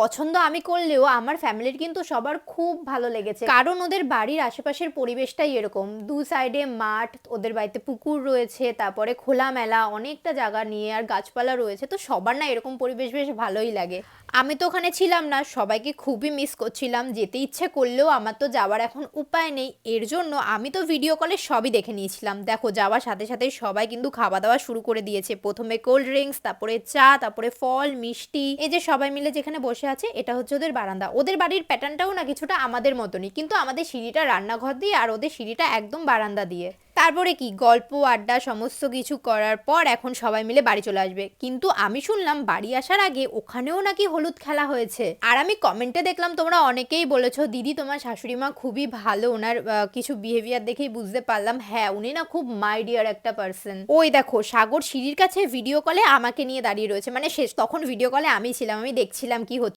পছন্দ আমি করলেও আমার ফ্যামিলির কিন্তু সবার খুব ভালো লেগেছে, কারণ ওদের বাড়ির আশেপাশের পরিবেশটাই এরকম, দু সাইডে মাঠ, ওদের বাড়িতে পুকুর রয়েছে, তারপরে খোলামেলা অনেকটা জায়গা নিয়ে আর গাছপালা রয়েছে, তো সবার না এরকম পরিবেশ বেশ ভালোই লাগে। আমি তো ওখানে ছিলাম না, সবাইকে খুবই মিস করছিলাম, যেতে ইচ্ছে করলেও আমার তো যাওয়ার এখন উপায় নেই, এর জন্য আমি তো ভিডিও কলে সবই দেখে নিয়েছিলাম। দেখো যাওয়ার সাথে সাথে সবাই কিন্তু খাওয়া দাওয়া শুরু করে দিয়েছে, প্রথমে কোল্ড ড্রিঙ্কস, তারপরে চা, তারপরে ফল মিষ্টি। এই যে সবাই মিলে যেখানে বসে আছে এটা হচ্ছে ওদের বারান্দা। ওদের বাড়ির প্যাটার্নটাও না কিছুটা আমাদের মতনই, কিন্তু আমাদের সিঁড়িটা রান্নাঘর দিয়ে আর ওদের সিঁড়িটা একদম বারান্দা দিয়ে। তারপরে কি গল্প আড্ডা সমস্ত কিছু করার পর এখন সবাই মিলে বাড়ি চলে আসবে, কিন্তু আমি শুনলাম বাড়ি আসার আগে ওখানেও নাকি হলুদ খেলা হয়েছে। আর আমি কমেন্টে দেখলাম তোমরা অনেকেই বলেছো দিদি তোমার শাশুড়ি মা খুবই ভালো, ওনার কিছু বিহেভিয়ার দেখেই বুঝতে পারলাম, হ্যাঁ উনি না খুব মাই ডিয়ার একটা পার্সন। ওই দেখো সাগর সিঁড়ির কাছে ভিডিও কলে আমাকে নিয়ে দাঁড়িয়ে রয়েছে, মানে শেষ তখন ভিডিও কলে আমি ছিলাম, আমি দেখছিলাম কি হচ্ছে।